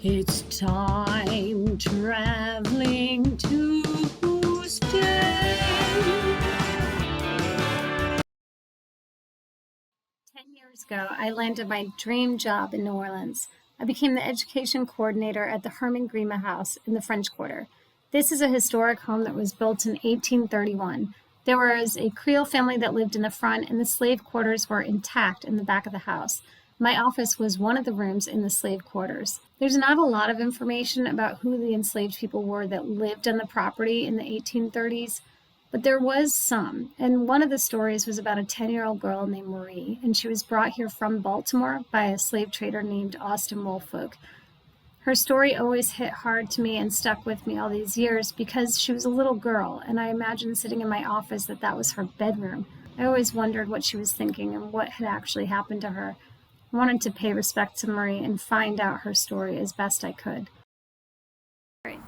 It's time traveling Tuesday. 10 years ago, I landed my dream job in New Orleans. I became the education coordinator at the Hermann Grima House in the French Quarter. This is a historic home that was built in 1831. There was a Creole family that lived in the front, and the slave quarters were intact in the back of the house. My office was one of the rooms in the slave quarters. There's not a lot of information about who the enslaved people were that lived on the property in the 1830s, but there was some. And one of the stories was about a 10-year-old girl named Marie, and she was brought here from Baltimore by a slave trader named Austin Woolfolk. Her story always hit hard to me and stuck with me all these years because she was a little girl, and I imagined sitting in my office that was her bedroom. I always wondered what she was thinking and what had actually happened to her. I wanted to pay respect to Marie and find out her story as best I could. Right.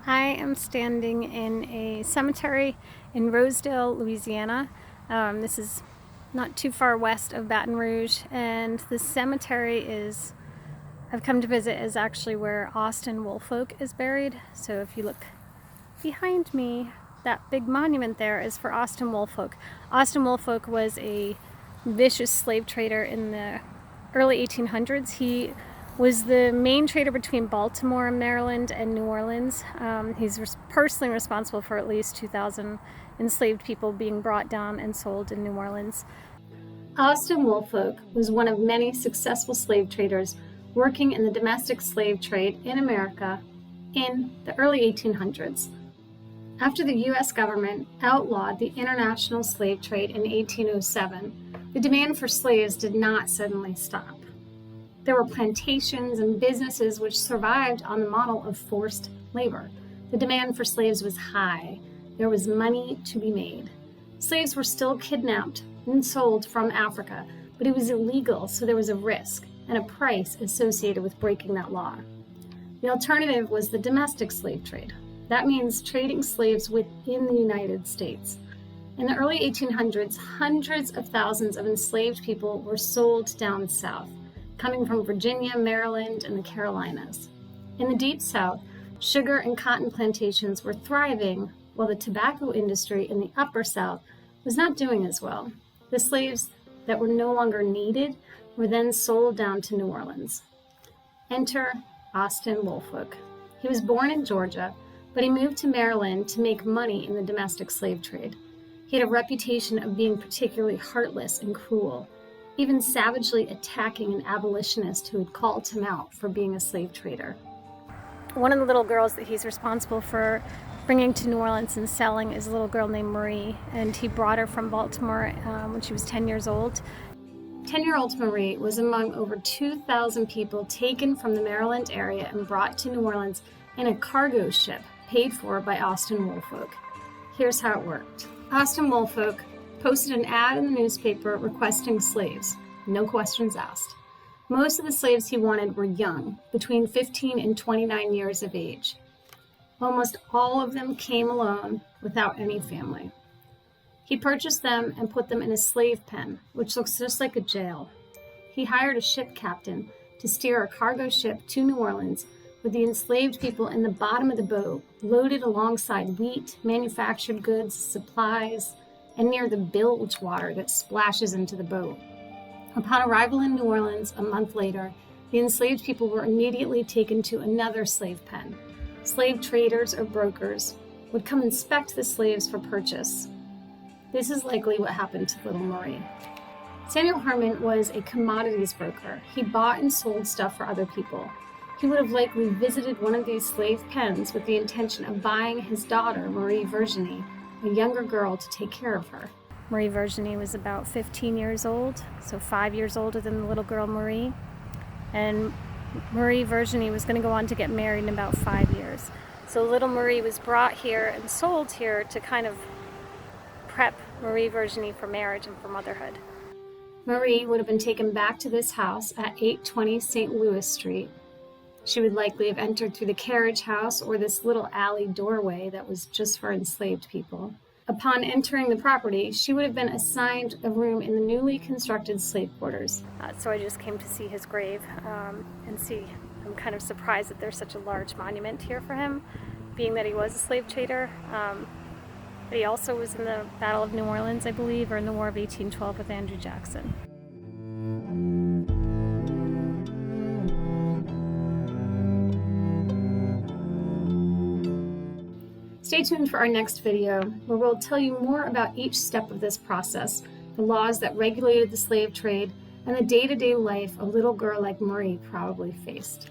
I am standing in a cemetery in Rosedale, Louisiana. This is not too far west of Baton Rouge, and the cemetery I've come to visit, is actually where Austin Woolfolk is buried. So if you look behind me, that big monument there is for Austin Woolfolk. Austin Woolfolk was a vicious slave trader in the early 1800s. He was the main trader between Baltimore, Maryland, and New Orleans. He's personally responsible for at least 2,000 enslaved people being brought down and sold in New Orleans. Austin Woolfolk was one of many successful slave traders working in the domestic slave trade in America in the early 1800s. After the U.S. government outlawed the international slave trade in 1807, the demand for slaves did not suddenly stop. There were plantations and businesses which survived on the model of forced labor. The demand for slaves was high. There was money to be made. Slaves were still kidnapped and sold from Africa, but it was illegal, so there was a risk and a price associated with breaking that law. The alternative was the domestic slave trade. That means trading slaves within the United States. In the early 1800s, hundreds of thousands of enslaved people were sold down south, coming from Virginia, Maryland, and the Carolinas. In the Deep South, sugar and cotton plantations were thriving, while the tobacco industry in the Upper South was not doing as well. The slaves that were no longer needed were then sold down to New Orleans. Enter Austin Woolfolk. He was born in Georgia, but he moved to Maryland to make money in the domestic slave trade. He had a reputation of being particularly heartless and cruel, even savagely attacking an abolitionist who had called him out for being a slave trader. One of the little girls that he's responsible for bringing to New Orleans and selling is a little girl named Marie, and he brought her from Baltimore when she was 10 years old. 10-year-old Marie was among over 2,000 people taken from the Maryland area and brought to New Orleans in a cargo ship paid for by Austin Woolfolk. Here's how it worked. Austin Woolfolk posted an ad in the newspaper requesting slaves, no questions asked. Most of the slaves he wanted were young, between 15 and 29 years of age. Almost all of them came alone without any family. He purchased them and put them in a slave pen, which looks just like a jail. He hired a ship captain to steer a cargo ship to New Orleans with the enslaved people in the bottom of the boat, loaded alongside wheat, manufactured goods, supplies, and near the bilge water that splashes into the boat. Upon arrival in New Orleans a month later, the enslaved people were immediately taken to another slave pen. Slave traders or brokers would come inspect the slaves for purchase. This is likely what happened to little Marie. Samuel Hermann was a commodities broker. He bought and sold stuff for other people. He would have likely visited one of these slave pens with the intention of buying his daughter, Marie Virginie, a younger girl, to take care of her. Marie Virginie was about 15 years old, so 5 years older than the little girl Marie. And Marie Virginie was going to go on to get married in about 5 years. So little Marie was brought here and sold here to kind of prep Marie Virginie for marriage and for motherhood. Marie would have been taken back to this house at 820 St. Louis Street. She would likely have entered through the carriage house or this little alley doorway that was just for enslaved people. Upon entering the property, she would have been assigned a room in the newly constructed slave quarters. So I just came to see his grave and see I'm kind of surprised that there's such a large monument here for him, being that he was a slave trader. But he also was in the Battle of New Orleans, I believe, or in the War of 1812 with Andrew Jackson. Stay tuned for our next video, where we'll tell you more about each step of this process, the laws that regulated the slave trade, and the day-to-day life a little girl like Marie probably faced.